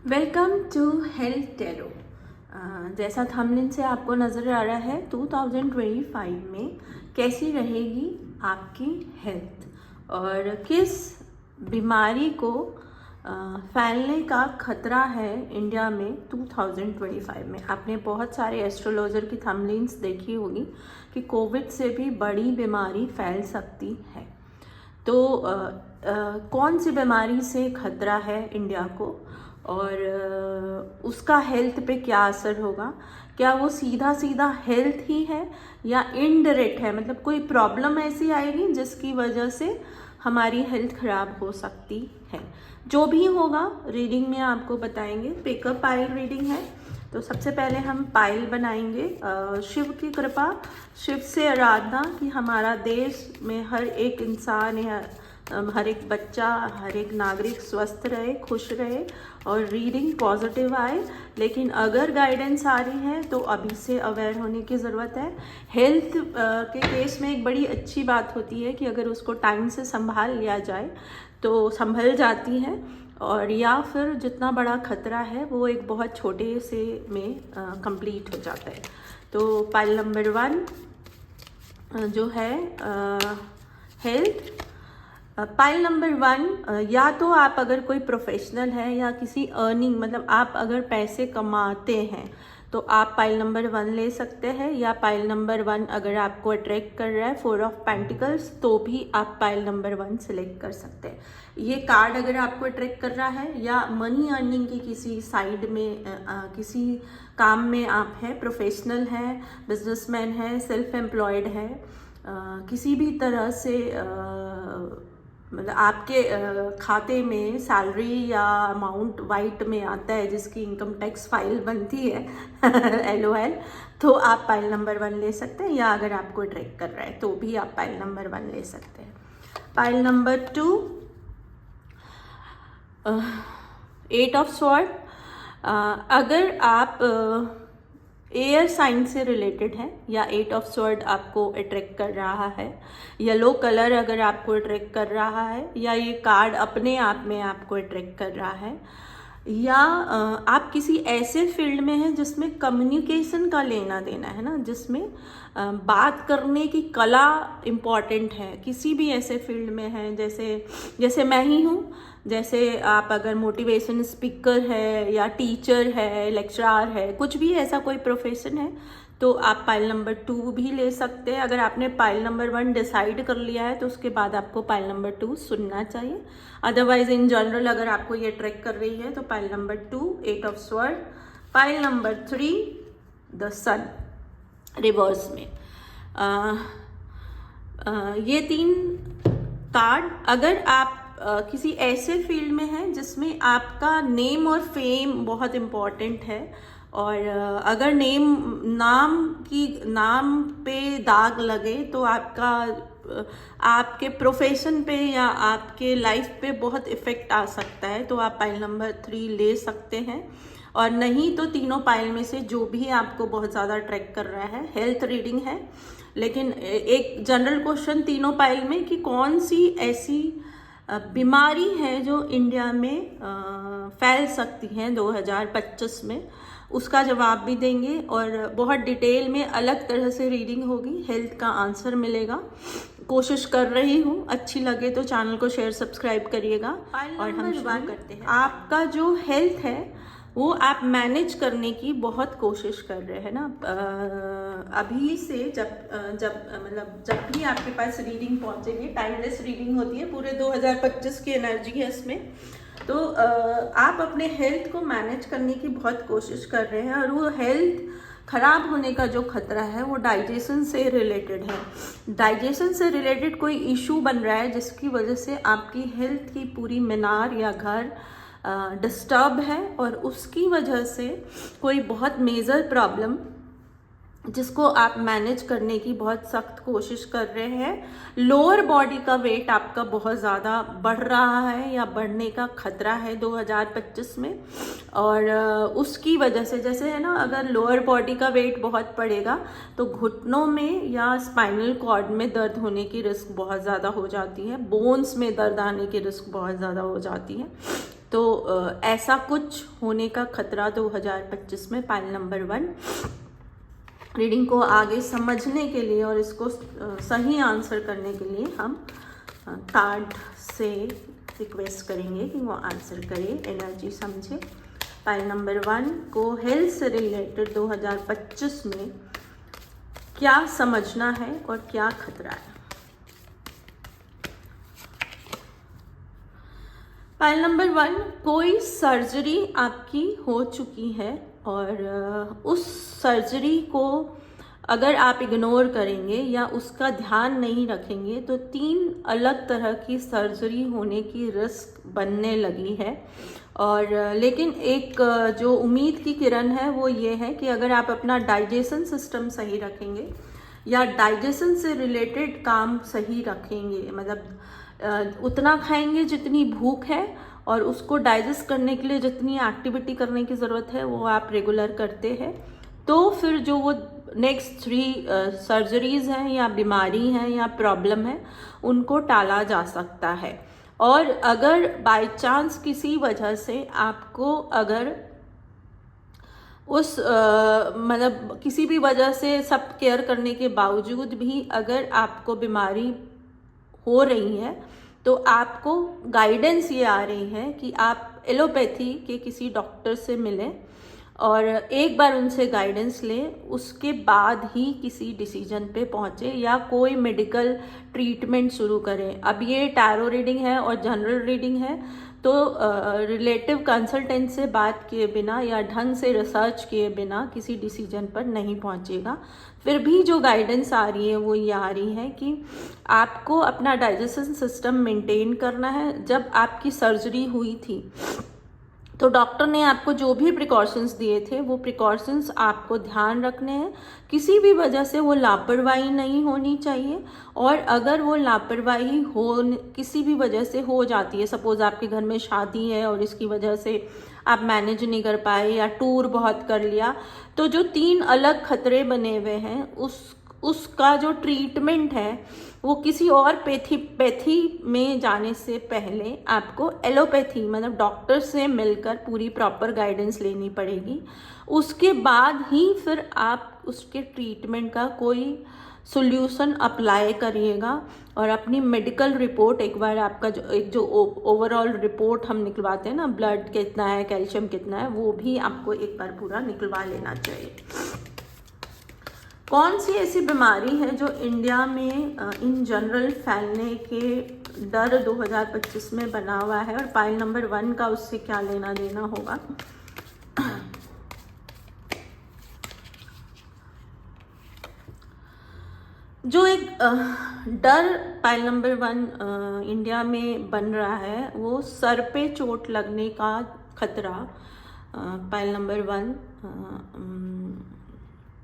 Welcome to health tarot. जैसा thumbnail से आपको नज़र आ रहा है 2025 में कैसी रहेगी आपकी हेल्थ और किस बीमारी को फैलने का खतरा है इंडिया में 2025 में। आपने बहुत सारे एस्ट्रोलॉजर की थंबनेल्स देखी होगी कि कोविड से भी बड़ी बीमारी फैल सकती है। तो कौन सी बीमारी से खतरा है इंडिया को और उसका हेल्थ पे क्या असर होगा, क्या वो सीधा सीधा हेल्थ ही है या इनडायरेक्ट है, मतलब कोई प्रॉब्लम ऐसी आएगी जिसकी वजह से हमारी हेल्थ खराब हो सकती है। जो भी होगा रीडिंग में आपको बताएंगे। पिकअप पाइल रीडिंग है, तो सबसे पहले हम पाइल बनाएंगे। शिव की कृपा, शिव से आराधना कि हमारा देश में हर एक इंसान या हर एक बच्चा, हर एक नागरिक स्वस्थ रहे, खुश रहे और रीडिंग पॉजिटिव आए। लेकिन अगर गाइडेंस आ रही है तो अभी से अवेयर होने की ज़रूरत है। हेल्थ के केस में एक बड़ी अच्छी बात होती है कि अगर उसको टाइम से संभाल लिया जाए तो संभल जाती है, और या फिर जितना बड़ा खतरा है वो एक बहुत छोटे से में कंप्लीट हो जाता है। तो पाइल नंबर 1 जो है हेल्थ। पाइल नंबर 1, या तो आप अगर कोई प्रोफेशनल है या किसी अर्निंग, मतलब आप अगर पैसे कमाते हैं तो आप पाइल नंबर 1 ले सकते हैं, या पाइल नंबर 1 अगर आपको अट्रैक्ट कर रहा है 4 ऑफ पेंटिकल्स तो भी आप पाइल नंबर 1 सिलेक्ट कर सकते हैं। ये कार्ड अगर आपको अट्रैक्ट कर रहा है या मनी अर्निंग की किसी साइड में किसी काम में आप हैं, प्रोफेशनल है, बिजनेसमैन है, सेल्फ एम्प्लॉयड है, किसी भी तरह से मतलब आपके खाते में सैलरी या अमाउंट वाइट में आता है जिसकी इनकम टैक्स फाइल बनती है LOL, तो आप पाइल नंबर 1 ले सकते हैं, या अगर आपको ट्रैक कर रहा है तो भी आप पाइल नंबर 1 ले सकते हैं। Pile number 2 8 of sword. अगर आप एयर साइन से रिलेटेड है या 8 ऑफ स्वॉर्ड आपको अट्रैक्ट कर रहा है, येलो कलर अगर आपको अट्रैक्ट कर रहा है, या ये कार्ड अपने आप में आपको अट्रैक्ट कर रहा है, या आप किसी ऐसे फील्ड में हैं जिसमें कम्युनिकेशन का लेना देना है ना, जिसमें बात करने की कला इम्पॉर्टेंट है, किसी भी ऐसे फील्ड में है, जैसे मैं ही हूँ, जैसे आप अगर मोटिवेशन स्पीकर है या टीचर है, लेक्चरर है, कुछ भी ऐसा कोई प्रोफेशन है तो आप पाइल नंबर 2 भी ले सकते हैं। अगर आपने पाइल नंबर 1 डिसाइड कर लिया है तो उसके बाद आपको पाइल नंबर 2 सुनना चाहिए। अदरवाइज इन जनरल अगर आपको ये ट्रैक कर रही है तो pile number 2 8 of sword. Pile number 3 the sun reverse में। ये 3 कार्ड, अगर आप किसी ऐसे फील्ड में हैं जिसमें आपका नेम और फेम बहुत इम्पॉर्टेंट है, और अगर नाम पे दाग लगे तो आपके प्रोफेशन पे या आपके लाइफ पे बहुत इफ़ेक्ट आ सकता है, तो आप पाइल नंबर 3 ले सकते हैं। और नहीं तो तीनों पाइल में से जो भी आपको बहुत ज़्यादा ट्रैक कर रहा है। हेल्थ रीडिंग है, लेकिन एक जनरल क्वेश्चन तीनों पाइल में कि कौन सी ऐसी बीमारी है जो इंडिया में फैल सकती है 2025 में, उसका जवाब भी देंगे और बहुत डिटेल में अलग तरह से रीडिंग होगी, हेल्थ का आंसर मिलेगा। कोशिश कर रही हूँ, अच्छी लगे तो चैनल को शेयर सब्सक्राइब करिएगा। और हम शुरू करते हैं। आपका जो हेल्थ है वो आप मैनेज करने की बहुत कोशिश कर रहे हैं ना। अभी से जब भी आपके पास रीडिंग पहुंचेगी, टाइमलेस रीडिंग होती है, पूरे 2025 की एनर्जी है इसमें, तो आप अपने हेल्थ को मैनेज करने की बहुत कोशिश कर रहे हैं। और वो हेल्थ खराब होने का जो खतरा है वो डाइजेशन से रिलेटेड है। डाइजेशन से रिलेटेड कोई इशू बन रहा है जिसकी वजह से आपकी हेल्थ की पूरी मीनार या घर डिस्टर्ब है, और उसकी वजह से कोई बहुत मेजर प्रॉब्लम जिसको आप मैनेज करने की बहुत सख्त कोशिश कर रहे हैं। लोअर बॉडी का वेट आपका बहुत ज़्यादा बढ़ रहा है या बढ़ने का खतरा है 2025 में, और उसकी वजह से जैसे है ना, अगर लोअर बॉडी का वेट बहुत बढ़ेगा तो घुटनों में या स्पाइनल कॉर्ड में दर्द होने की रिस्क बहुत ज़्यादा हो जाती है, बोन्स में दर्द आने की रिस्क बहुत ज़्यादा हो जाती है। तो ऐसा कुछ होने का खतरा 2025 में पाइल नंबर 1। रीडिंग को आगे समझने के लिए और इसको सही आंसर करने के लिए हम कार्ड से रिक्वेस्ट करेंगे कि वो आंसर करे, एनर्जी समझे। पाइल नंबर 1 को हेल्थ से रिलेटेड 2025 में क्या समझना है और क्या खतरा है। पाइल नंबर 1, कोई सर्जरी आपकी हो चुकी है और उस सर्जरी को अगर आप इग्नोर करेंगे या उसका ध्यान नहीं रखेंगे तो 3 अलग तरह की सर्जरी होने की रिस्क बनने लगी है। और लेकिन एक जो उम्मीद की किरण है वो ये है कि अगर आप अपना डाइजेशन सिस्टम सही रखेंगे या डाइजेशन से रिलेटेड काम सही रखेंगे, मतलब उतना खाएंगे जितनी भूख है और उसको डाइजेस्ट करने के लिए जितनी एक्टिविटी करने की ज़रूरत है वो आप रेगुलर करते हैं, तो फिर जो वो नेक्स्ट 3 सर्जरीज हैं या बीमारी हैं या प्रॉब्लम है उनको टाला जा सकता है। और अगर बाय चांस किसी वजह से आपको अगर उस मतलब किसी भी वजह से सब केयर करने के बावजूद भी अगर आपको बीमारी हो रही है तो आपको गाइडेंस ये आ रही है कि आप एलोपैथी के किसी डॉक्टर से मिलें और एक बार उनसे गाइडेंस लें, उसके बाद ही किसी डिसीजन पे पहुँचे या कोई मेडिकल ट्रीटमेंट शुरू करें। अब ये टैरो रीडिंग है और जनरल रीडिंग है, तो रिलेटिव कंसल्टेंट से बात किए बिना या ढंग से रिसर्च किए बिना किसी डिसीजन पर नहीं पहुंचेगा। फिर भी जो गाइडेंस आ रही है वो ये आ रही है कि आपको अपना डाइजेशन सिस्टम मेंटेन करना है। जब आपकी सर्जरी हुई थी तो डॉक्टर ने आपको जो भी प्रिकॉशंस दिए थे वो प्रिकॉशंस आपको ध्यान रखने हैं। किसी भी वजह से वो लापरवाही नहीं होनी चाहिए, और अगर वो लापरवाही किसी भी वजह से हो जाती है, सपोज आपके घर में शादी है और इसकी वजह से आप मैनेज नहीं कर पाए या टूर बहुत कर लिया, तो जो 3 अलग खतरे बने हुए हैं उसका जो ट्रीटमेंट है वो किसी और पैथी में जाने से पहले आपको एलोपैथी मतलब डॉक्टर से मिलकर पूरी प्रॉपर गाइडेंस लेनी पड़ेगी। उसके बाद ही फिर आप उसके ट्रीटमेंट का कोई सॉल्यूशन अप्लाई करिएगा। और अपनी मेडिकल रिपोर्ट एक बार आपका जो ओवरऑल रिपोर्ट हम निकलवाते हैं ना, ब्लड कितना है, कैल्शियम कितना है, वो भी आपको एक बार पूरा निकलवा लेना चाहिए। कौन सी ऐसी बीमारी है जो इंडिया में इन जनरल फैलने के डर 2025 में बना हुआ है, और पाइल नंबर 1 का उससे क्या लेना देना होगा। जो एक डर पाइल नंबर 1 इंडिया में बन रहा है वो सर पे चोट लगने का खतरा। पाइल नंबर 1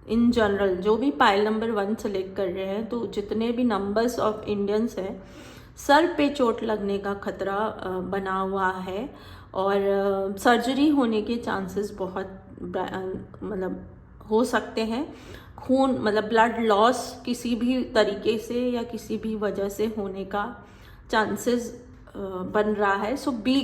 इन जनरल जो भी पाइल नंबर 1 सेलेक्ट कर रहे हैं, तो जितने भी नंबर्स ऑफ इंडियंस हैं, सर पे चोट लगने का खतरा बना हुआ है और सर्जरी होने के चांसेस बहुत मतलब हो सकते हैं। खून मतलब ब्लड लॉस किसी भी तरीके से या किसी भी वजह से होने का चांसेस बन रहा है। सो बी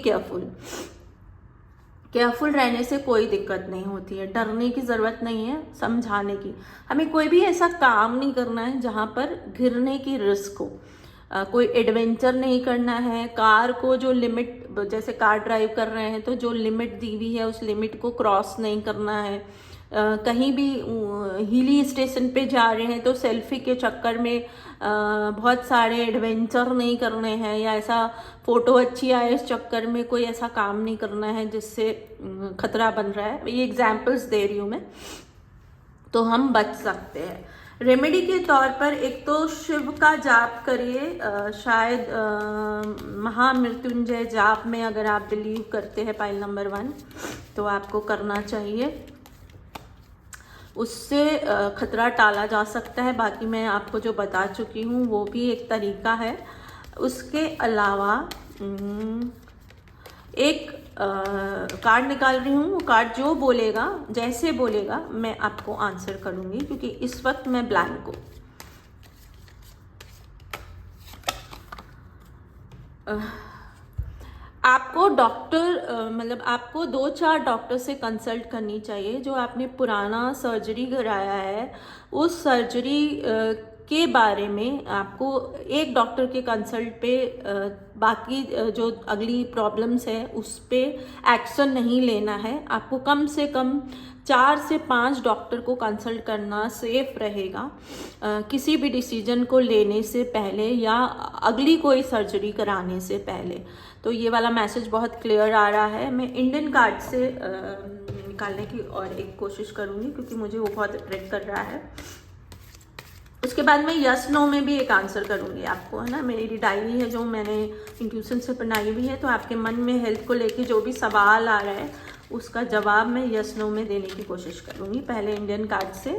केयरफुल रहने से कोई दिक्कत नहीं होती है, डरने की ज़रूरत नहीं है, समझाने की। हमें कोई भी ऐसा काम नहीं करना है जहाँ पर गिरने की रिस्क हो। कोई एडवेंचर नहीं करना है। कार को जो लिमिट, जैसे कार ड्राइव कर रहे हैं तो जो लिमिट दी हुई है उस लिमिट को क्रॉस नहीं करना है। कहीं भी हिली स्टेशन पे जा रहे हैं तो सेल्फी के चक्कर में बहुत सारे एडवेंचर नहीं करने हैं, या ऐसा फ़ोटो अच्छी आए इस चक्कर में कोई ऐसा काम नहीं करना है जिससे खतरा बन रहा है। ये एग्जाम्पल्स दे रही हूँ मैं, तो हम बच सकते हैं। रेमेडी के तौर पर एक तो शिव का जाप करिए। शायद महामृत्युंजय जाप में अगर आप बिलीव करते हैं पाइल नंबर 1 तो आपको करना चाहिए, उससे खतरा टाला जा सकता है। बाकी मैं आपको जो बता चुकी हूँ वो भी एक तरीका है। उसके अलावा एक कार्ड निकाल रही हूँ, वो कार्ड जो बोलेगा, जैसे बोलेगा मैं आपको आंसर करूँगी, क्योंकि इस वक्त मैं ब्लैंक हूँ। आपको डॉक्टर मतलब आपको 2-4 डॉक्टर से कंसल्ट करनी चाहिए। जो आपने पुराना सर्जरी कराया है उस सर्जरी के बारे में आपको एक डॉक्टर के कंसल्ट पे बाकी जो अगली प्रॉब्लम्स है उस पे एक्शन नहीं लेना है। आपको कम से कम 4 से 5 डॉक्टर को कंसल्ट करना सेफ रहेगा किसी भी डिसीजन को लेने से पहले या अगली कोई सर्जरी कराने से पहले। तो ये वाला मैसेज बहुत क्लियर आ रहा है। मैं इंडियन कार्ड से निकालने की और एक कोशिश करूँगी क्योंकि मुझे वो बहुत अट्रैक्ट कर रहा है। उसके बाद मैं यस नो में भी एक आंसर करूँगी आपको, है ना। मेरी डायरी है जो मैंने इंट्यूशन से बनाई हुई है, तो आपके मन में हेल्थ को लेके जो भी सवाल आ रहा है उसका जवाब मैं यस नो में देने की कोशिश करूँगी। पहले इंडियन कार्ड से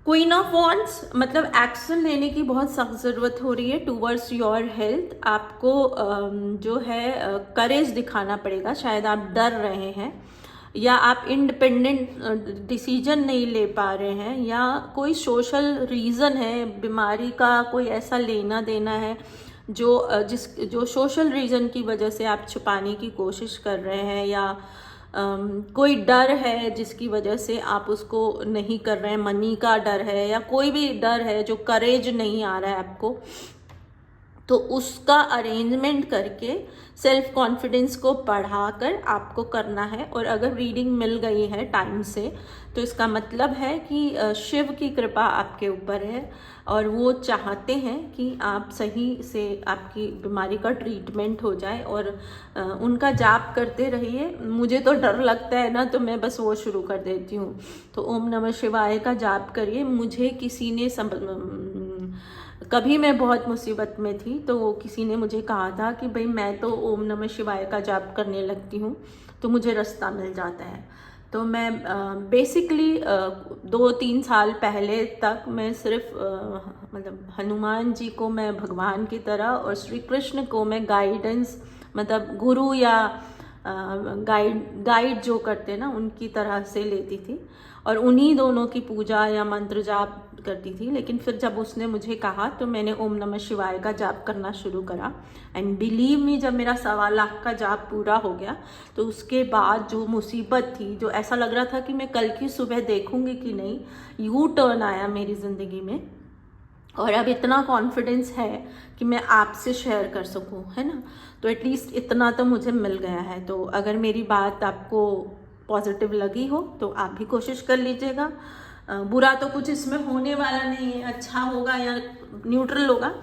क्वीन ऑफ वॉन्ड्स, मतलब एक्शन लेने की बहुत सख्त ज़रूरत हो रही है टूवर्ड्स योर हेल्थ। आपको जो है करेज दिखाना पड़ेगा। शायद आप डर रहे हैं या आप इंडिपेंडेंट डिसीजन नहीं ले पा रहे हैं या कोई सोशल रीज़न है, बीमारी का कोई ऐसा लेना देना है जो सोशल रीज़न की वजह से आप छुपाने की कोशिश कर रहे हैं या कोई डर है जिसकी वजह से आप उसको नहीं कर रहे हैं। मनी का डर है या कोई भी डर है जो करेज नहीं आ रहा है आपको, तो उसका अरेंजमेंट करके सेल्फ कॉन्फिडेंस को बढ़ाकर आपको करना है। और अगर रीडिंग मिल गई है टाइम से तो इसका मतलब है कि शिव की कृपा आपके ऊपर है और वो चाहते हैं कि आप सही से आपकी बीमारी का ट्रीटमेंट हो जाए। और उनका जाप करते रहिए। मुझे तो डर लगता है ना, तो मैं बस वो शुरू कर देती हूँ। तो ओम नमः शिवाय का जाप करिए। मुझे किसी ने कभी मैं बहुत मुसीबत में थी तो किसी ने मुझे कहा था कि भाई मैं तो ओम नमः शिवाय का जाप करने लगती हूँ तो मुझे रास्ता मिल जाता है। तो मैं बेसिकली 2-3 साल पहले तक मैं सिर्फ मतलब हनुमान जी को मैं भगवान की तरह और श्री कृष्ण को मैं गाइडेंस मतलब गुरु या गाइड जो करते ना उनकी तरह से लेती थी और उन्हीं दोनों की पूजा या मंत्र जाप करती थी। लेकिन फिर जब उसने मुझे कहा तो मैंने ओम नमः शिवाय का जाप करना शुरू करा। एंड बिलीव मी, जब मेरा 1.25 लाख का जाप पूरा हो गया तो उसके बाद जो मुसीबत थी, जो ऐसा लग रहा था कि मैं कल की सुबह देखूंगी कि नहीं, यू टर्न आया मेरी ज़िंदगी में। और अब इतना कॉन्फिडेंस है कि मैं आपसे शेयर कर सकूं, है ना। तो एटलीस्ट इतना तो मुझे मिल गया है। तो अगर मेरी बात आपको पॉजिटिव लगी हो तो आप भी कोशिश कर लीजिएगा। बुरा तो कुछ इसमें होने वाला नहीं है, अच्छा होगा या न्यूट्रल होगा।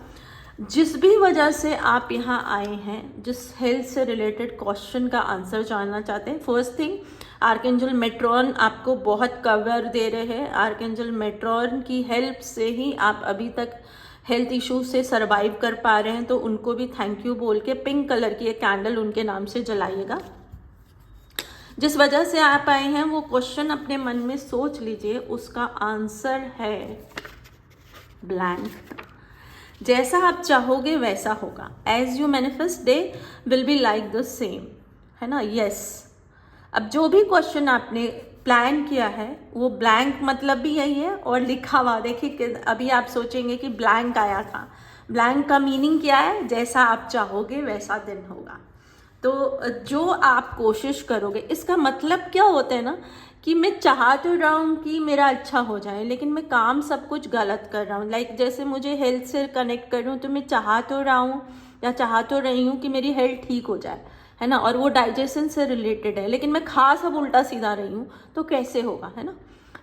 जिस भी वजह से आप यहाँ आए हैं, जिस हेल्थ से रिलेटेड क्वेश्चन का आंसर जानना चाहते हैं, फर्स्ट थिंग आर्कएंजल मेट्रॉन आपको बहुत कवर दे रहे हैं। आर्कएंजल मेट्रॉन की हेल्प से ही आप अभी तक हेल्थ इश्यूज से सरवाइव कर पा रहे हैं। तो उनको भी थैंक यू बोल के पिंक कलर की एक कैंडल उनके नाम से जलाइएगा। जिस वजह से आप आए हैं वो क्वेश्चन अपने मन में सोच लीजिए, उसका आंसर है ब्लैंक। जैसा आप चाहोगे वैसा होगा। As you manifest they will be like the same, है ना। यस, अब जो भी क्वेश्चन आपने प्लान किया है वो ब्लैंक मतलब भी यही है और लिखा हुआ देखिए कि अभी आप सोचेंगे कि ब्लैंक आया था। ब्लैंक का मीनिंग क्या है? जैसा आप चाहोगे वैसा दिन होगा। तो जो आप कोशिश करोगे, इसका मतलब क्या होता है ना कि मैं चाह तो रहा हूँ कि मेरा अच्छा हो जाए लेकिन मैं काम सब कुछ गलत कर रहा हूँ। लाइक जैसे मुझे हेल्थ से कनेक्ट कर रही हूँ तो मैं चाह तो रहा हूँ या चाह तो रही हूँ कि मेरी हेल्थ ठीक हो जाए, है ना, और वो डाइजेशन से रिलेटेड है, लेकिन मैं खा सब उल्टा सीधा रही हूँ तो कैसे होगा, है ना।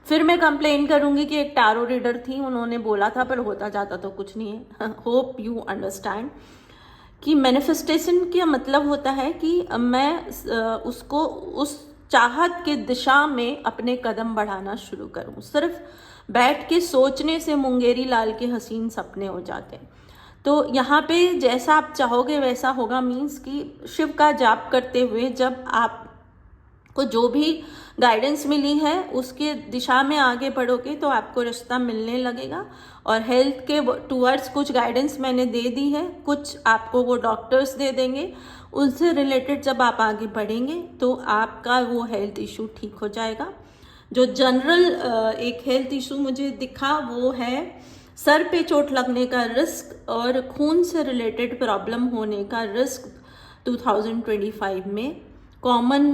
फिर मैं कंप्लेन करूँगी कि एक टारो रीडर थी, उन्होंने बोला था पर होता जाता तो कुछ नहीं है। होप यू अंडरस्टैंड कि मैनिफेस्टेशन का मतलब होता है कि मैं उसको उस चाहत के दिशा में अपने कदम बढ़ाना शुरू करूं। सिर्फ बैठ के सोचने से मुंगेरी लाल के हसीन सपने हो जाते हैं। तो यहाँ पे जैसा आप चाहोगे वैसा होगा मीन्स कि शिव का जाप करते हुए जब आपको जो भी गाइडेंस मिली है उसके दिशा में आगे बढ़ोगे तो आपको रास्ता मिलने लगेगा। और हेल्थ के टूवर्ड्स कुछ गाइडेंस मैंने दे दी है, कुछ आपको वो डॉक्टर्स दे देंगे। उनसे रिलेटेड जब आप आगे बढ़ेंगे तो आपका वो हेल्थ इशू ठीक हो जाएगा। जो जनरल एक हेल्थ इशू मुझे दिखा वो है सर पे चोट लगने का रिस्क और खून से रिलेटेड प्रॉब्लम होने का रिस्क 2025 में कॉमन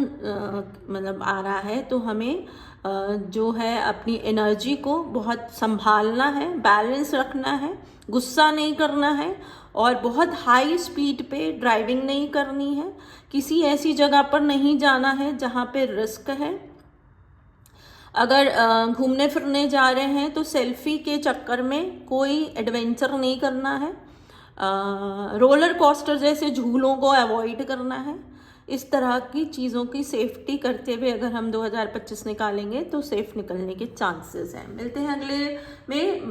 मतलब आ रहा है। तो हमें जो है अपनी एनर्जी को बहुत संभालना है, बैलेंस रखना है, गुस्सा नहीं करना है और बहुत हाई स्पीड पे ड्राइविंग नहीं करनी है। किसी ऐसी जगह पर नहीं जाना है जहाँ पे रिस्क है। अगर घूमने फिरने जा रहे हैं तो सेल्फी के चक्कर में कोई एडवेंचर नहीं करना है। रोलर कोस्टर जैसे झूलों को अवॉइड करना है। इस तरह की चीज़ों की सेफ्टी करते हुए अगर हम 2025 निकालेंगे तो सेफ निकलने के चांसेस हैं। मिलते हैं अगले में।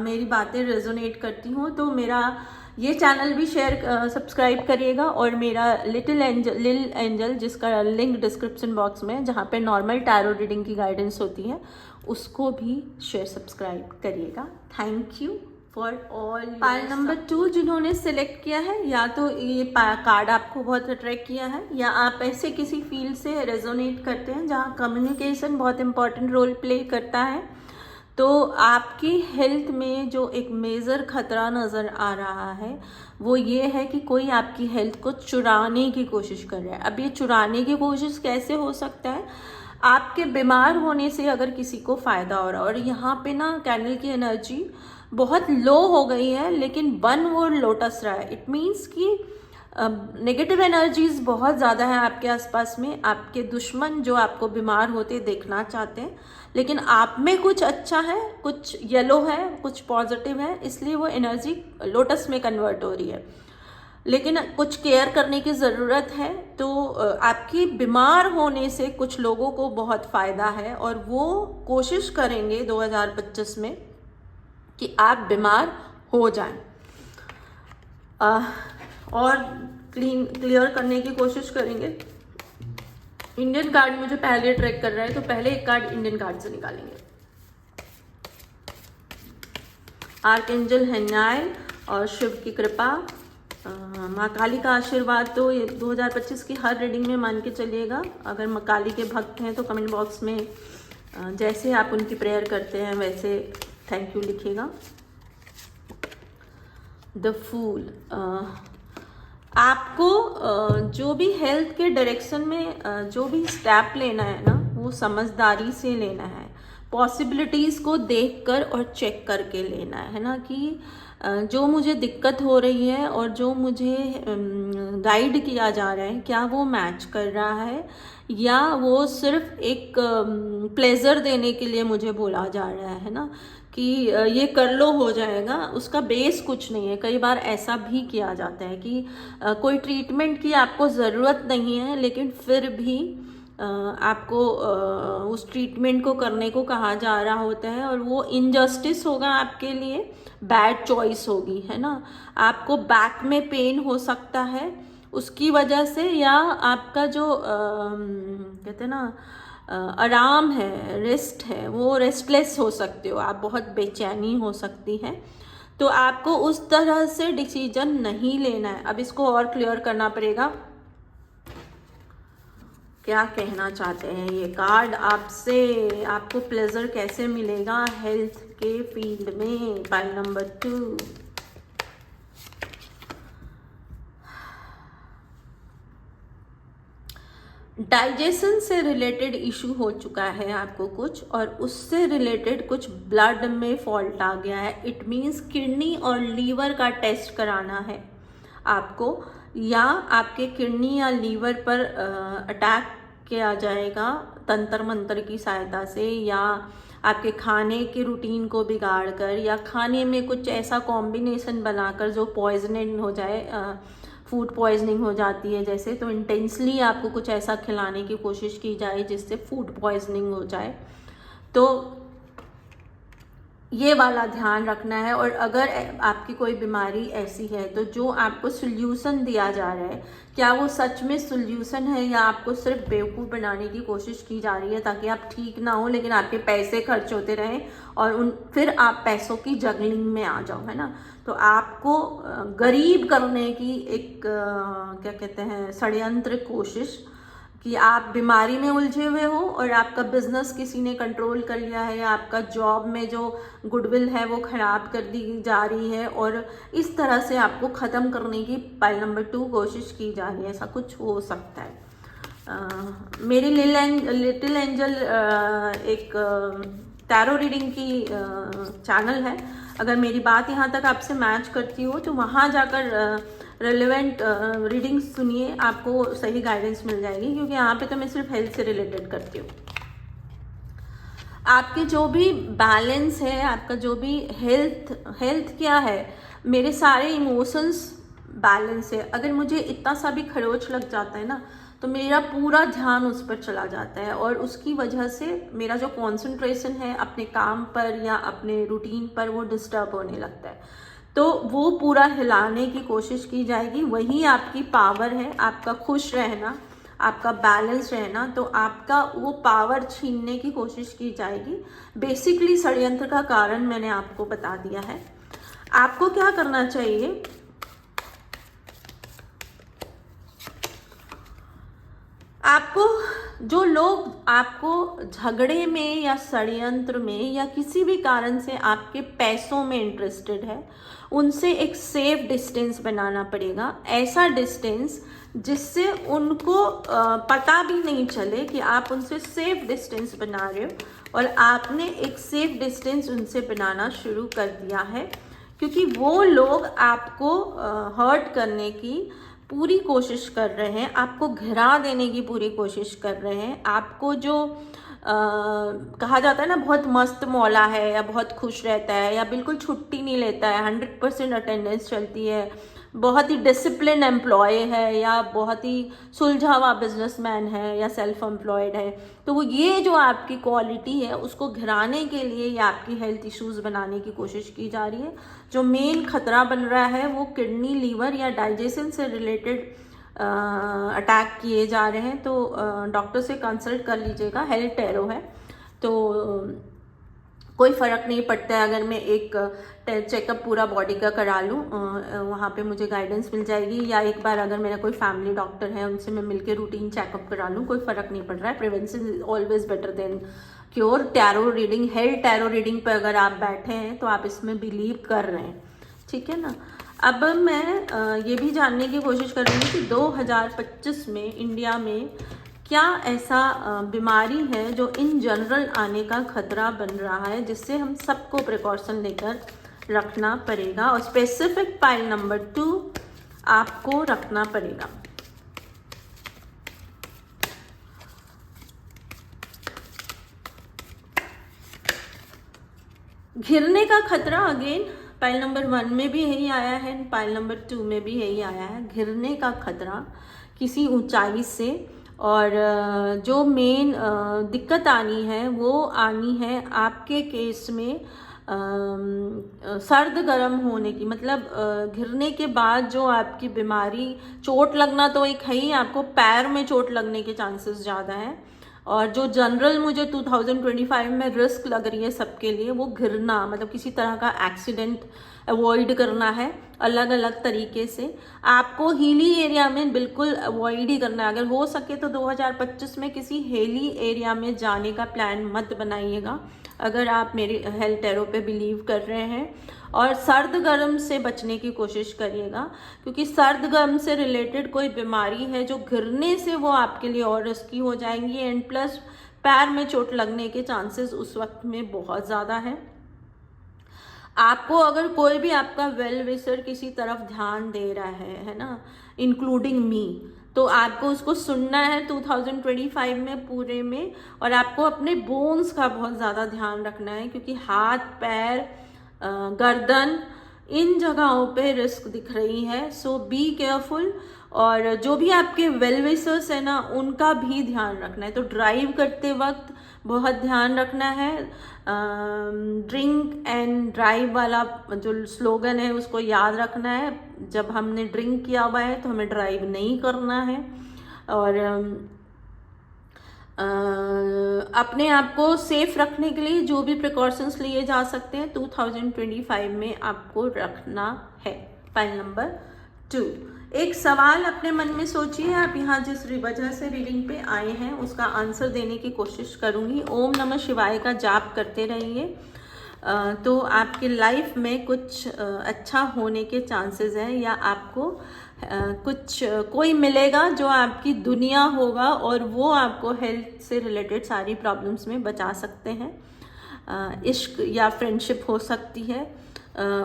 मेरी बातें रेजोनेट करती हूँ तो मेरा ये चैनल भी शेयर सब्सक्राइब करिएगा और मेरा लिटिल एंजल जिसका लिंक डिस्क्रिप्शन बॉक्स में, जहाँ पे नॉर्मल टैरो रीडिंग की गाइडेंस होती है, उसको भी शेयर सब्सक्राइब करिएगा। Thank you for all. Pile number 2 जिन्होंने सिलेक्ट किया है, या तो ये कार्ड आपको बहुत अट्रैक्ट किया है या आप ऐसे किसी फील्ड से रेजोनेट करते हैं जहाँ कम्युनिकेशन बहुत इंपॉर्टेंट रोल प्ले करता है। तो आपकी हेल्थ में जो एक मेजर खतरा नज़र आ रहा है वो ये है कि कोई आपकी हेल्थ को चुराने की कोशिश कर रहा है। अब ये चुराने की कोशिश कैसे हो सकता है? आपके बीमार होने से अगर किसी को फ़ायदा हो रहा है, और यहाँ पे ना कैंडल की एनर्जी बहुत लो हो गई है लेकिन बन वो लोटस रहा है। इट मीन्स कि नेगेटिव एनर्जीज बहुत ज़्यादा है आपके आसपास में। आपके दुश्मन जो आपको बीमार होते देखना चाहते हैं, लेकिन आप में कुछ अच्छा है, कुछ येलो है, कुछ पॉजिटिव है, इसलिए वो एनर्जी लोटस में कन्वर्ट हो रही है। लेकिन कुछ केयर करने की ज़रूरत है। तो आपकी बीमार होने से कुछ लोगों को बहुत फ़ायदा है और वो कोशिश करेंगे 2025 में कि आप बीमार हो जाएं और क्लियर करने की कोशिश करेंगे। इंडियन कार्ड मुझे पहले ट्रैक कर रहा है तो पहले एक कार्ड इंडियन कार्ड से निकालेंगे। आर्कएंजल हेन्याल और शिव की कृपा, माँ काली का आशीर्वाद तो ये 2025 की हर रीडिंग में मान के चलिएगा। अगर माँ काली के भक्त हैं तो कमेंट बॉक्स में जैसे आप उनकी प्रेयर करते हैं वैसे थैंक यू लिखिएगा। द फूल, आपको जो भी हेल्थ के डायरेक्शन में जो भी स्टेप लेना है ना, वो समझदारी से लेना है। पॉसिबिलिटीज़ को देखकर और चेक करके लेना है ना, कि जो मुझे दिक्कत हो रही है और जो मुझे गाइड किया जा रहा है क्या वो मैच कर रहा है या वो सिर्फ एक प्लेजर देने के लिए मुझे बोला जा रहा है ना, कि ये कर लो हो जाएगा। उसका बेस कुछ नहीं है। कई बार ऐसा भी किया जाता है कि कोई ट्रीटमेंट की आपको ज़रूरत नहीं है लेकिन फिर भी आपको उस ट्रीटमेंट को करने को कहा जा रहा होता है और वो इनजस्टिस होगा आपके लिए, बैड चॉइस होगी, है ना। आपको बैक में पेन हो सकता है उसकी वजह से, या आपका जो कहते हैं ना आराम है, रेस्ट है, वो रेस्टलेस हो सकते हो आप, बहुत बेचैनी हो सकती है। तो आपको उस तरह से डिसीजन नहीं लेना है। अब इसको और क्लियर करना पड़ेगा, क्या कहना चाहते हैं ये कार्ड आपसे, आपको प्लेजर कैसे मिलेगा हेल्थ के फील्ड में। पाइल नंबर 2, डाइजेशन से रिलेटेड इशू हो चुका है आपको कुछ, और उससे रिलेटेड कुछ ब्लड में फॉल्ट आ गया है। इट मीन्स किडनी और लीवर का टेस्ट कराना है आपको, या आपके किडनी या लीवर पर अटैक किया जाएगा तंत्र मंत्र की सहायता से, या आपके खाने के रूटीन को बिगाड़ कर, या खाने में कुछ ऐसा कॉम्बिनेशन बनाकर जो पॉइजनिंग हो जाए, फूड पॉइजनिंग हो जाती है जैसे, तो इंटेंसली आपको कुछ ऐसा खिलाने की कोशिश की जाए जिससे फूड पॉइजनिंग हो जाए। तो ये वाला ध्यान रखना है। और अगर आपकी कोई बीमारी ऐसी है तो जो आपको सोल्यूशन दिया जा रहा है, क्या वो सच में सोल्यूशन है या आपको सिर्फ बेवकूफ़ बनाने की कोशिश की जा रही है ताकि आप ठीक ना हो लेकिन आपके पैसे खर्च होते रहें और फिर आप पैसों की जगलिंग में आ जाओ, है ना। तो आपको गरीब करने की एक क्या कहते हैं षड्यंत्र कोशिश कि आप बीमारी में उलझे हुए हो और आपका बिजनेस किसी ने कंट्रोल कर लिया है, या आपका जॉब में जो गुडविल है वो खराब कर दी जा रही है और इस तरह से आपको ख़त्म करने की पाइल नंबर 2 कोशिश की जा रही है, ऐसा कुछ हो सकता है। मेरी लिटिल एंजल एक टैरो रीडिंग की चैनल है, अगर मेरी बात यहाँ तक आपसे मैच करती हो तो वहाँ जाकर रेलेवेंट रीडिंग सुनिए, आपको सही गाइडेंस मिल जाएगी, क्योंकि यहाँ पे तो मैं सिर्फ हेल्थ से रिलेटेड करती हूँ। आपके जो भी बैलेंस है, आपका जो भी हेल्थ क्या है, मेरे सारे इमोशंस बैलेंस है। अगर मुझे इतना सा भी खरोच लग जाता है ना, तो मेरा पूरा ध्यान उस पर चला जाता है और उसकी वजह से मेरा जो कंसंट्रेशन है अपने काम पर या अपने रूटीन पर वो डिस्टर्ब होने लगता है। तो वो पूरा हिलाने की कोशिश की जाएगी, वही आपकी पावर है, आपका खुश रहना, आपका बैलेंस रहना। तो आपका वो पावर छीनने की कोशिश की जाएगी। बेसिकली षड्यंत्र का कारण मैंने आपको बता दिया है। आपको क्या करना चाहिए, आपको जो लोग आपको झगड़े में या षड्यंत्र में या किसी भी कारण से आपके पैसों में इंटरेस्टेड है, उनसे एक सेफ डिस्टेंस बनाना पड़ेगा। ऐसा डिस्टेंस जिससे उनको पता भी नहीं चले कि आप उनसे सेफ डिस्टेंस बना रहे हो, और आपने एक सेफ डिस्टेंस उनसे बनाना शुरू कर दिया है, क्योंकि वो लोग आपको हर्ट करने की पूरी कोशिश कर रहे हैं, आपको घिरा देने की पूरी कोशिश कर रहे हैं। आपको जो कहा जाता है ना, बहुत मस्त मौला है या बहुत खुश रहता है या बिल्कुल छुट्टी नहीं लेता है, 100% अटेंडेंस चलती है, बहुत ही डिसिप्लिन एम्प्लॉय है या बहुत ही सुलझा हुआ बिजनेसमैन है या सेल्फ एम्प्लॉयड है, तो वो ये जो आपकी क्वालिटी है उसको घिराने के लिए या आपकी हेल्थ इश्यूज बनाने की कोशिश की जा रही है। जो मेन खतरा बन रहा है वो किडनी, लीवर या डाइजेशन से रिलेटेड अटैक किए जा रहे हैं। तो डॉक्टर से कंसल्ट कर लीजिएगा। हेल्थ टैरो है तो कोई फ़र्क नहीं पड़ता है अगर मैं एक चेकअप पूरा बॉडी का करा लूँ, वहाँ पे मुझे गाइडेंस मिल जाएगी, या एक बार अगर मेरा कोई फैमिली डॉक्टर है उनसे मैं मिलकर रूटीन चेकअप करा लूँ, कोई फ़र्क नहीं पड़ रहा है। Prevention is always better than cure. Tarot reading, health tarot reading पर अगर आप बैठे हैं तो आप इसमें बिलीव कर रहे हैं, ठीक है ना। अब मैं ये भी जानने की कोशिश कर रही हूँ कि 2025 में इंडिया में क्या ऐसा बीमारी है जो इन जनरल आने का खतरा बन रहा है, जिससे हम सबको प्रिकॉशन लेकर रखना पड़ेगा, और स्पेसिफिक पाइल नंबर 2 आपको रखना पड़ेगा। घिरने का खतरा अगेन पाइल नंबर 1 में भी यही आया है, पाइल नंबर 2 में भी यही आया है। घिरने का खतरा किसी ऊंचाई से, और जो मेन दिक्कत आनी है वो आनी है आपके केस में सर्द गर्म होने की, मतलब घिरने के बाद जो आपकी बीमारी, चोट लगना तो एक है ही, आपको पैर में चोट लगने के चांसेस ज़्यादा हैं, और जो जनरल मुझे 2025 में रिस्क लग रही है सबके लिए, वो घिरना, मतलब किसी तरह का एक्सीडेंट अवॉइड करना है अलग अलग तरीके से। आपको हिली एरिया में बिल्कुल अवॉइड ही करना है। अगर हो सके तो 2025 में किसी हिली एरिया में जाने का प्लान मत बनाइएगा, अगर आप मेरी हेल्थ टैरो पे बिलीव कर रहे हैं। और सर्द गर्म से बचने की कोशिश करिएगा, क्योंकि सर्द गर्म से रिलेटेड कोई बीमारी है जो घिरने से वो आपके लिए और रिस्की हो जाएंगी, एंड प्लस पैर में चोट लगने के चांसेस उस वक्त में बहुत ज़्यादा है। आपको अगर कोई भी आपका वेल विशर किसी तरफ ध्यान दे रहा है ना, इंक्लूडिंग मी, तो आपको उसको सुनना है 2025 में पूरे में, और आपको अपने बोन्स का बहुत ज़्यादा ध्यान रखना है, क्योंकि हाथ, पैर, गर्दन, इन जगहों पे रिस्क दिख रही है। सो बी केयरफुल। और जो भी आपके वेल विशर्स है ना, उनका भी ध्यान रखना है। तो ड्राइव करते वक्त बहुत ध्यान रखना है। ड्रिंक एंड ड्राइव वाला जो स्लोगन है उसको याद रखना है। जब हमने ड्रिंक किया हुआ है तो हमें ड्राइव नहीं करना है। और अपने आप को सेफ रखने के लिए जो भी प्रिकॉशंस लिए जा सकते हैं 2025 में आपको रखना है। पाइल नंबर 2, एक सवाल अपने मन में सोचिए, आप यहाँ जिस वजह से रीडिंग पे आए हैं उसका आंसर देने की कोशिश करूँगी। ओम नमः शिवाय का जाप करते रहिए, तो आपकी लाइफ में कुछ अच्छा होने के चांसेस हैं, या आपको कुछ कोई मिलेगा जो आपकी दुनिया होगा और वो आपको हेल्थ से रिलेटेड सारी प्रॉब्लम्स में बचा सकते हैं। इश्क या फ्रेंडशिप हो सकती है,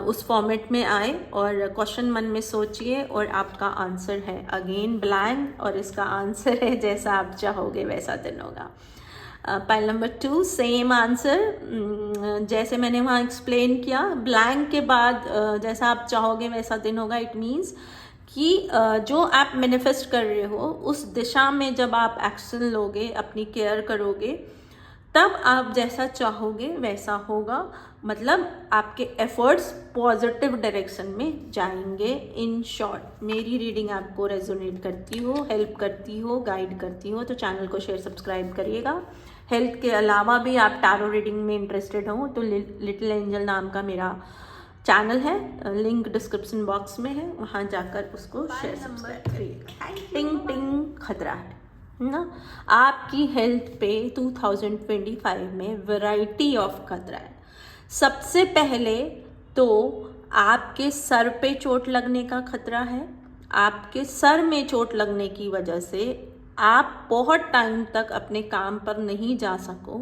उस फॉर्मेट में आए और क्वेश्चन मन में सोचिए और आपका आंसर है अगेन ब्लैंक, और इसका आंसर है जैसा आप चाहोगे वैसा दिन होगा। पाइल नंबर 2 सेम आंसर, जैसे मैंने वहाँ एक्सप्लेन किया, ब्लैंक के बाद जैसा आप चाहोगे वैसा दिन होगा। इट मीन्स कि जो आप मैनिफेस्ट कर रहे हो उस दिशा में जब आप एक्शन लोगे, अपनी केयर करोगे, तब आप जैसा चाहोगे वैसा होगा। मतलब आपके एफर्ट्स पॉजिटिव डायरेक्शन में जाएंगे। इन शॉर्ट, मेरी रीडिंग आपको रेजोनेट करती हो, हेल्प करती हो, गाइड करती हो तो चैनल को शेयर सब्सक्राइब करिएगा। हेल्थ के अलावा भी आप टैरो रीडिंग में इंटरेस्टेड हो तो लिटिल एंजल नाम का मेरा चैनल है, लिंक डिस्क्रिप्शन बॉक्स में है, वहाँ जाकर उसको शेयर सब्सक्राइब करिएगा। टिंग टिंग खतरा है ना आपकी हेल्थ पे 2025 में वैरायटी ऑफ खतरा है। सबसे पहले तो आपके सर पे चोट लगने का खतरा है। आपके सर में चोट लगने की वजह से आप बहुत टाइम तक अपने काम पर नहीं जा सको,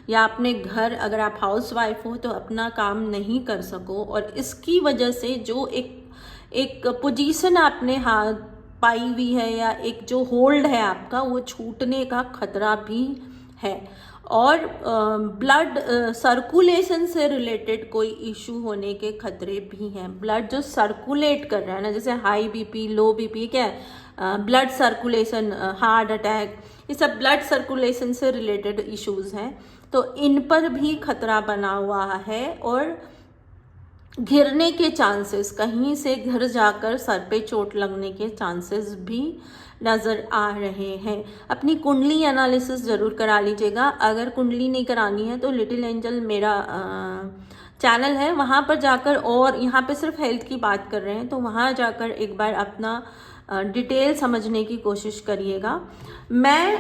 या अपने घर, अगर आप हाउस वाइफ हो तो अपना काम नहीं कर सको, और इसकी वजह से जो एक पोजीशन आपने हाथ पाई हुई है या एक जो होल्ड है आपका, वो छूटने का खतरा भी है। और ब्लड सर्कुलेशन से रिलेटेड कोई इशू होने के खतरे भी हैं। ब्लड जो सर्कुलेट कर रहा है ना, जैसे हाई बीपी, लो बीपी, क्या है, ब्लड सर्कुलेशन, हार्ट अटैक, ये सब ब्लड सर्कुलेशन से रिलेटेड इश्यूज हैं, तो इन पर भी खतरा बना हुआ है। और गिरने के चांसेस, कहीं से गिर जाकर सर पे चोट लगने के चांसेस भी नज़र आ रहे हैं। अपनी कुंडली एनालिसिस ज़रूर करा लीजिएगा। अगर कुंडली नहीं करानी है तो लिटिल एंजल मेरा चैनल है, वहाँ पर जाकर, और यहाँ पे सिर्फ हेल्थ की बात कर रहे हैं तो वहाँ जाकर एक बार अपना डिटेल समझने की कोशिश करिएगा। मैं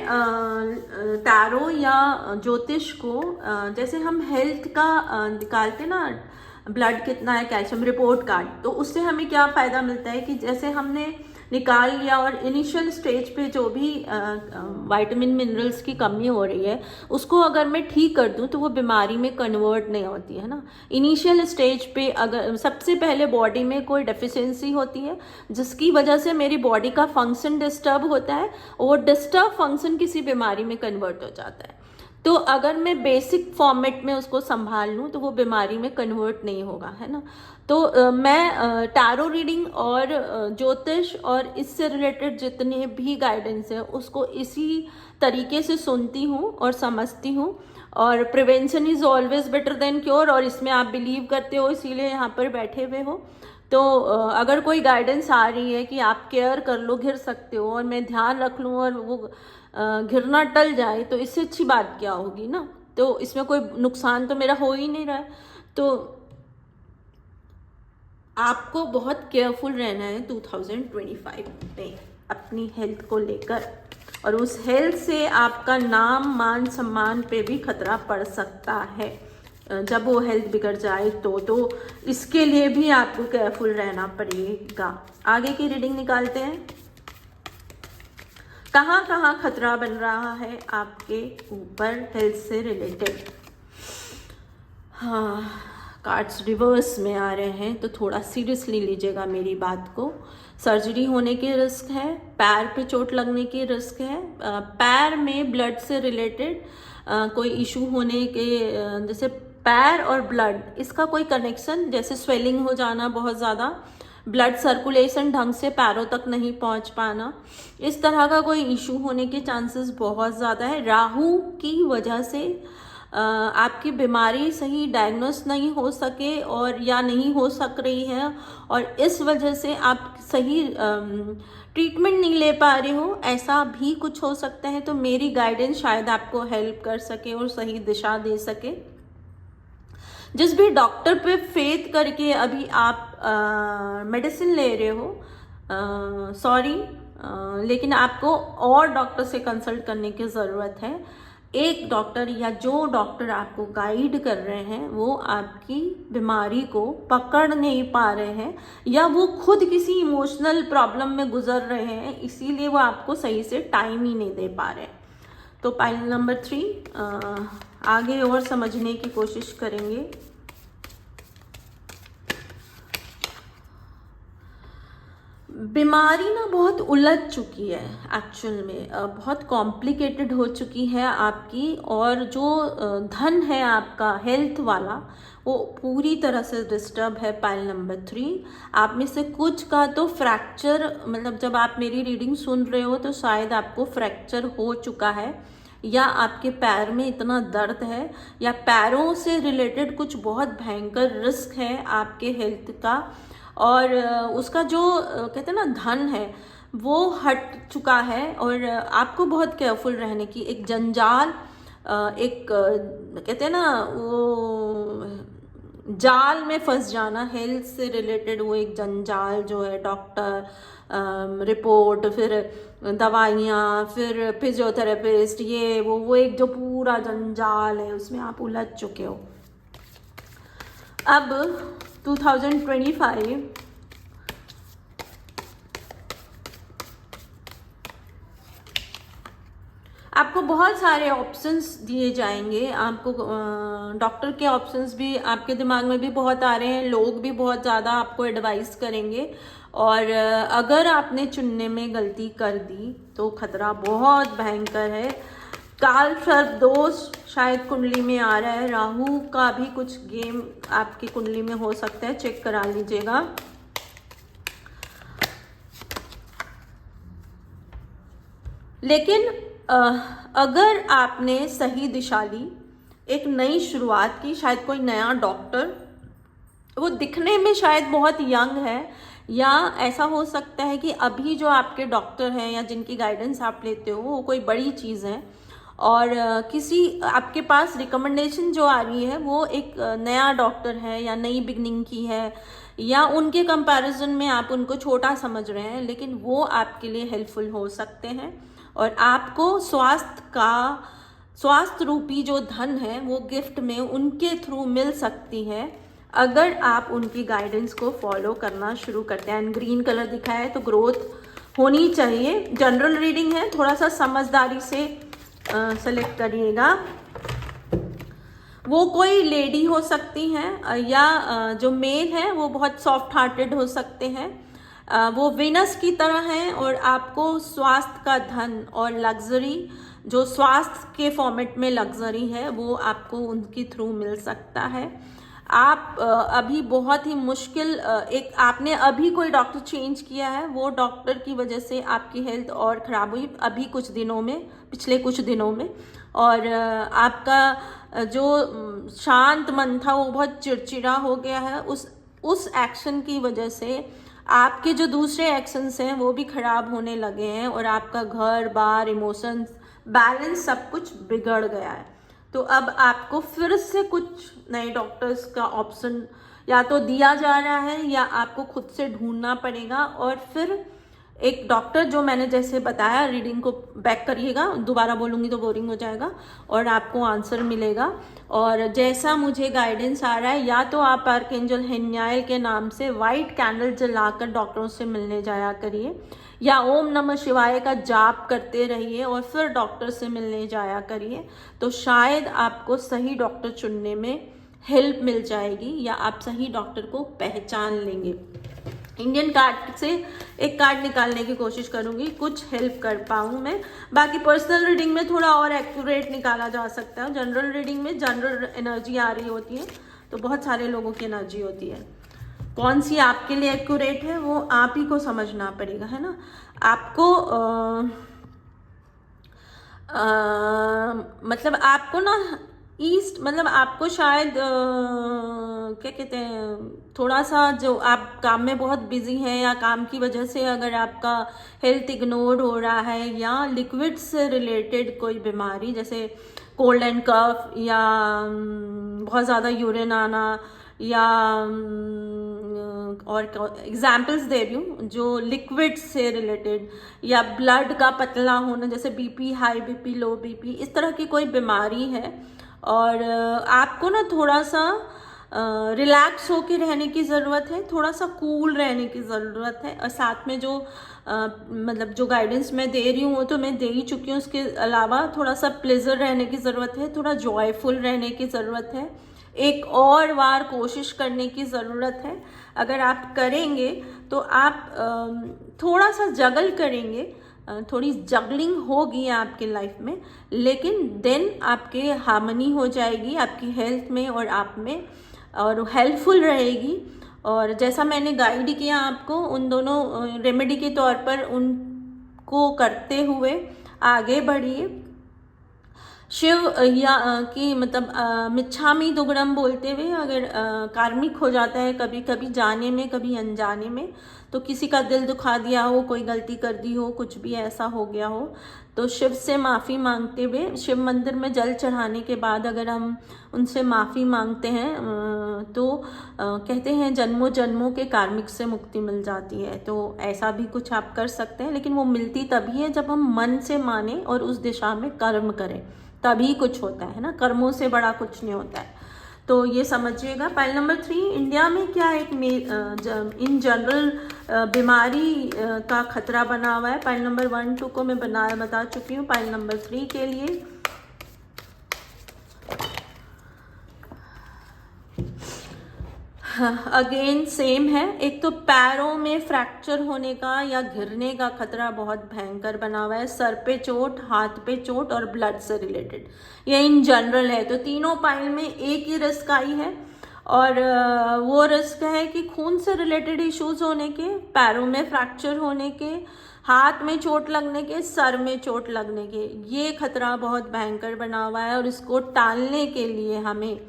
टैरो या ज्योतिष को, जैसे हम हेल्थ का निकालते ना, ब्लड कितना है, कैल्शियम रिपोर्ट कार्ड, तो उससे हमें क्या फ़ायदा मिलता है कि जैसे हमने निकाल लिया और इनिशियल स्टेज पे जो भी विटामिन मिनरल्स की कमी हो रही है उसको अगर मैं ठीक कर दूं तो वो बीमारी में कन्वर्ट नहीं होती है ना। इनिशियल स्टेज पे अगर सबसे पहले बॉडी में कोई डेफिशिएंसी होती है जिसकी वजह से मेरी बॉडी का फंक्शन डिस्टर्ब होता है, और डिस्टर्ब फंक्शन किसी बीमारी में कन्वर्ट हो जाता है। तो अगर मैं बेसिक फॉर्मेट में उसको संभाल लूँ तो वो बीमारी में कन्वर्ट नहीं होगा, है ना। तो मैं टैरो रीडिंग और ज्योतिष और इससे रिलेटेड जितने भी गाइडेंस है उसको इसी तरीके से सुनती हूँ और समझती हूँ। और prevention is always better than cure, और इसमें आप बिलीव करते हो इसीलिए यहाँ पर बैठे हुए हो। तो अगर कोई गाइडेंस आ रही है कि आप केयर कर लो, घिर सकते हो, और मैं ध्यान रख लूँ और वो घिरना टल जाए, तो इससे अच्छी बात क्या होगी ना। तो इसमें कोई नुकसान तो मेरा हो ही नहीं रहा है। तो आपको बहुत केयरफुल रहना है 2025 में अपनी हेल्थ को लेकर, और उस हेल्थ से आपका नाम मान सम्मान पे भी खतरा पड़ सकता है जब वो हेल्थ बिगड़ जाए तो इसके लिए भी आपको केयरफुल रहना पड़ेगा। आगे की रीडिंग निकालते हैं। कहाँ कहाँ खतरा बन रहा है आपके ऊपर हेल्थ से रिलेटेड। हाँ, कार्ड्स रिवर्स में आ रहे हैं तो थोड़ा सीरियसली लीजिएगा मेरी बात को। सर्जरी होने के रिस्क है, पैर पे चोट लगने के रिस्क है, पैर में ब्लड से रिलेटेड कोई इशू होने के, जैसे पैर और ब्लड, इसका कोई कनेक्शन, जैसे स्वेलिंग हो जाना बहुत ज़्यादा, ब्लड सर्कुलेशन ढंग से पैरों तक नहीं पहुंच पाना, इस तरह का कोई इशू होने के चांसेस बहुत ज़्यादा है। राहु की वजह से आपकी बीमारी सही डायग्नोस नहीं हो सके और या नहीं हो सक रही है, और इस वजह से आप सही ट्रीटमेंट नहीं ले पा रहे हो, ऐसा भी कुछ हो सकता है। तो मेरी गाइडेंस शायद आपको हेल्प कर सके और सही दिशा दे सके। जिस भी डॉक्टर पे फेथ करके अभी आप मेडिसिन ले रहे हो, सॉरी, लेकिन आपको और डॉक्टर से कंसल्ट करने की ज़रूरत है। एक डॉक्टर या जो डॉक्टर आपको गाइड कर रहे हैं वो आपकी बीमारी को पकड़ नहीं पा रहे हैं, या वो खुद किसी इमोशनल प्रॉब्लम में गुजर रहे हैं, इसीलिए वो आपको सही से टाइम ही नहीं दे पा रहे हैं। तो पाइल नंबर 3 आगे और समझने की कोशिश करेंगे। बीमारी ना बहुत उलझ चुकी है एक्चुअल में, बहुत कॉम्प्लिकेटेड हो चुकी है आपकी, और जो धन है आपका हेल्थ वाला वो पूरी तरह से डिस्टर्ब है। पाइल नंबर 3 आप में से कुछ का तो फ्रैक्चर, मतलब जब आप मेरी रीडिंग सुन रहे हो तो शायद आपको फ्रैक्चर हो चुका है, या आपके पैर में इतना दर्द है, या पैरों से रिलेटेड कुछ बहुत भयंकर रिस्क है आपके हेल्थ का, और उसका जो कहते हैं ना धन है वो हट चुका है, और आपको बहुत केयरफुल रहने की एक जंजाल, एक कहते हैं ना वो जाल में फंस जाना, हेल्थ से रिलेटेड वो एक जंजाल जो है, डॉक्टर, रिपोर्ट, फिर दवाइयाँ, फिर फिजियोथेरेपिस्ट, ये वो एक जो पूरा जंजाल है उसमें आप उलझ चुके हो। अब 2025 आपको बहुत सारे ऑप्शंस दिए जाएंगे। आपको डॉक्टर के ऑप्शंस भी आपके दिमाग में भी बहुत आ रहे हैं, लोग भी बहुत ज़्यादा आपको एडवाइस करेंगे, और अगर आपने चुनने में गलती कर दी तो खतरा बहुत भयंकर है। काल सर्प दोष शायद कुंडली में आ रहा है, राहु का भी कुछ गेम आपकी कुंडली में हो सकता है, चेक करा लीजिएगा। लेकिन अगर आपने सही दिशा ली, एक नई शुरुआत की, शायद कोई नया डॉक्टर, वो दिखने में शायद बहुत यंग है, या ऐसा हो सकता है कि अभी जो आपके डॉक्टर हैं या जिनकी गाइडेंस आप लेते हो वो कोई बड़ी चीज़ है, और किसी आपके पास रिकमेंडेशन जो आ रही है वो एक नया डॉक्टर है या नई बिगनिंग की है, या उनके कंपैरिजन में आप उनको छोटा समझ रहे हैं, लेकिन वो आपके लिए हेल्पफुल हो सकते हैं, और आपको स्वास्थ्य रूपी जो धन है वो गिफ्ट में उनके थ्रू मिल सकती है, अगर आप उनकी गाइडेंस को फॉलो करना शुरू करते हैं। एंड ग्रीन कलर दिखा है तो ग्रोथ होनी चाहिए। जनरल रीडिंग है, थोड़ा सा समझदारी से सेलेक्ट करिएगा। वो कोई लेडी हो सकती हैं, या जो मेल है वो बहुत सॉफ्ट हार्टेड हो सकते हैं, वो विनस की तरह हैं, और आपको स्वास्थ्य का धन और लग्जरी, जो स्वास्थ्य के फॉर्मेट में लग्जरी है, वो आपको उनके थ्रू मिल सकता है। आप अभी बहुत ही मुश्किल एक आपने अभी कोई डॉक्टर चेंज किया है, वो डॉक्टर की वजह से आपकी हेल्थ और ख़राब हुई अभी कुछ दिनों में, पिछले कुछ दिनों में, और आपका जो शांत मन था वो बहुत चिड़चिड़ा हो गया है उस एक्शन की वजह से। आपके जो दूसरे एक्शंस हैं वो भी खराब होने लगे हैं, और आपका घर बार इमोशंस बैलेंस सब कुछ बिगड़ गया है। तो अब आपको फिर से कुछ नए डॉक्टर्स का ऑप्शन या तो दिया जा रहा है, या आपको खुद से ढूंढना पड़ेगा, और फिर एक डॉक्टर जो मैंने जैसे बताया, रीडिंग को बैक करिएगा, दोबारा बोलूँगी तो बोरिंग हो जाएगा, और आपको आंसर मिलेगा। और जैसा मुझे गाइडेंस आ रहा है, या तो आप आर्कएंजल हेन्यायल के नाम से वाइट कैंडल जलाकर डॉक्टरों से मिलने जाया करिए, या ओम नमः शिवाय का जाप करते रहिए और फिर डॉक्टर से मिलने जाया करिए, तो शायद आपको सही डॉक्टर चुनने में हेल्प मिल जाएगी, या आप सही डॉक्टर को पहचान लेंगे। इंडियन कार्ड से एक कार्ड निकालने की कोशिश करूंगी, कुछ हेल्प कर पाऊँ मैं। बाकी पर्सनल रीडिंग में थोड़ा और एक्यूरेट निकाला जा सकता है। जनरल रीडिंग में जनरल एनर्जी आ रही होती है, तो बहुत सारे लोगों की एनर्जी होती है। कौन सी आपके लिए एक्यूरेट है वो आप ही को समझना पड़ेगा, है ना। आपको मतलब आपको ना ईस्ट, मतलब आपको शायद क्या कहते हैं, थोड़ा सा जो आप काम में बहुत बिजी हैं, या काम की वजह से अगर आपका हेल्थ इग्नोर हो रहा है, या लिक्विड से रिलेटेड कोई बीमारी जैसे कोल्ड एंड कफ, या बहुत ज़्यादा यूरिन आना, या और एग्जाम्पल्स दे रही हूँ जो लिक्विड से रिलेटेड या ब्लड का पतला होना, जैसे बीपी, हाई बीपी, लो बीपी, इस तरह की कोई बीमारी है और आपको ना थोड़ा सा रिलैक्स होके रहने की ज़रूरत है, थोड़ा सा कूल रहने की ज़रूरत है। और साथ में जो मतलब जो गाइडेंस मैं दे रही हूँ वो तो मैं दे ही चुकी हूँ, उसके अलावा थोड़ा सा प्लेजर रहने की ज़रूरत है, थोड़ा जॉयफुल रहने की ज़रूरत है, एक और बार कोशिश करने की ज़रूरत है। अगर आप करेंगे तो आप थोड़ा सा जगल करेंगे, थोड़ी जगलिंग होगी आपके लाइफ में, लेकिन देन आपके हार्मनी हो जाएगी आपकी हेल्थ में और आप में, और हेल्पफुल रहेगी। और जैसा मैंने गाइड किया आपको, उन दोनों रेमेडी के तौर पर उनको करते हुए आगे बढ़िए। शिव या की मतलब मिच्छामी दुग्गड़म बोलते हुए अगर कार्मिक हो जाता है कभी कभी जाने में कभी अनजाने में, तो किसी का दिल दुखा दिया हो, कोई गलती कर दी हो, कुछ भी ऐसा हो गया हो, तो शिव से माफ़ी मांगते हुए शिव मंदिर में जल चढ़ाने के बाद अगर हम उनसे माफ़ी मांगते हैं तो कहते हैं जन्मों जन्मों के कार्मिक से मुक्ति मिल जाती है। तो ऐसा भी कुछ आप कर सकते हैं, लेकिन वो मिलती तभी है जब हम मन से माने और उस दिशा में कर्म करें, तभी कुछ होता है ना, कर्मों से बड़ा कुछ नहीं होता है। तो ये समझिएगा। पाइल नंबर 3, इंडिया में क्या एक इन जनरल बीमारी का खतरा बना हुआ है। पाइल नंबर 1, 2 को मैं बता चुकी हूँ। पाइल नंबर 3 के लिए अगेन सेम है। एक तो पैरों में फ्रैक्चर होने का या गिरने का खतरा बहुत भयंकर बना हुआ है, सर पे चोट, हाथ पे चोट और ब्लड से रिलेटेड, ये इन जनरल है। तो तीनों पाइल में एक ही रिस्क आई है और वो रिस्क है कि खून से रिलेटेड इश्यूज होने के, पैरों में फ्रैक्चर होने के, हाथ में चोट लगने के, सर में चोट लगने के, ये खतरा बहुत भयंकर बना हुआ है। और इसको टालने के लिए हमें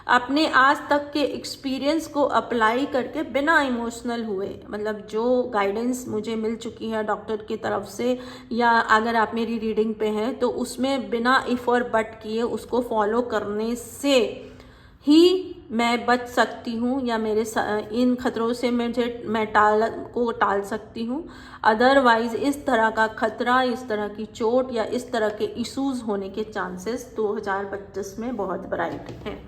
अपने आज तक के एक्सपीरियंस को अप्लाई करके बिना इमोशनल हुए, मतलब जो गाइडेंस मुझे मिल चुकी है डॉक्टर की तरफ से, या अगर आप मेरी रीडिंग पे हैं तो उसमें बिना इफ और बट किए उसको फॉलो करने से ही मैं बच सकती हूँ या मेरे इन खतरों से मैं टाल सकती हूँ। अदरवाइज इस तरह का खतरा, इस तरह की चोट या इस तरह के इश्यूज होने के चांसेस 2025 में बहुत ब्राइट हैं।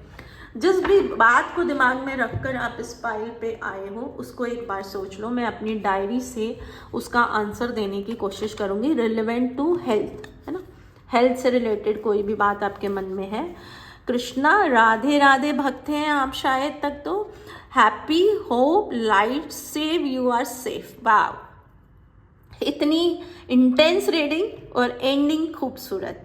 जिस भी बात को दिमाग में रखकर आप इस फाइल पे आए हो उसको एक बार सोच लो। मैं अपनी डायरी से उसका आंसर देने की कोशिश करूँगी, रिलेवेंट टू हेल्थ, है ना, हेल्थ से रिलेटेड कोई भी बात आपके मन में है। कृष्णा, राधे राधे भक्त हैं आप शायद तक तो। Happy, hope, light, save, you are safe. Wow, इतनी इंटेंस रीडिंग और एंडिंग खूबसूरत।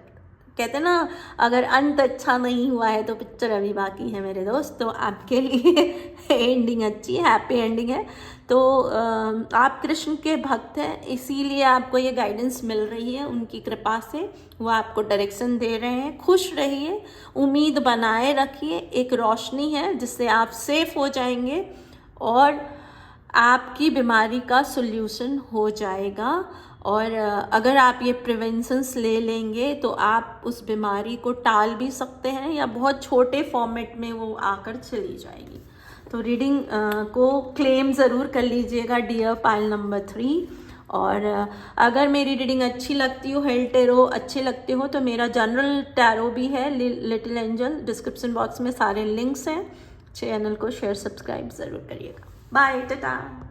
कहते हैं ना, अगर अंत अच्छा नहीं हुआ है तो पिक्चर अभी बाकी है मेरे दोस्त। तो आपके लिए एंडिंग अच्छी, हैप्पी एंडिंग है। तो आप कृष्ण के भक्त हैं, इसीलिए आपको ये गाइडेंस मिल रही है उनकी कृपा से, वो आपको डायरेक्शन दे रहे हैं। खुश रहिए, उम्मीद बनाए रखिए, एक रोशनी है जिससे आप सेफ हो जाएंगे और आपकी बीमारी का सॉल्यूशन हो जाएगा। और अगर आप ये प्रिवेंशंस ले लेंगे तो आप उस बीमारी को टाल भी सकते हैं या बहुत छोटे फॉर्मेट में वो आकर चली जाएगी। तो रीडिंग को क्लेम ज़रूर कर लीजिएगा डियर पाइल नंबर 3। और अगर मेरी रीडिंग अच्छी लगती हो, हेल्थ टैरो अच्छे लगते हो, तो मेरा जनरल टैरो भी है, लिटिल एंजल, डिस्क्रिप्शन बॉक्स में सारे लिंक्स हैं। चैनल को शेयर सब्सक्राइब ज़रूर करिएगा। बाय, टाटा।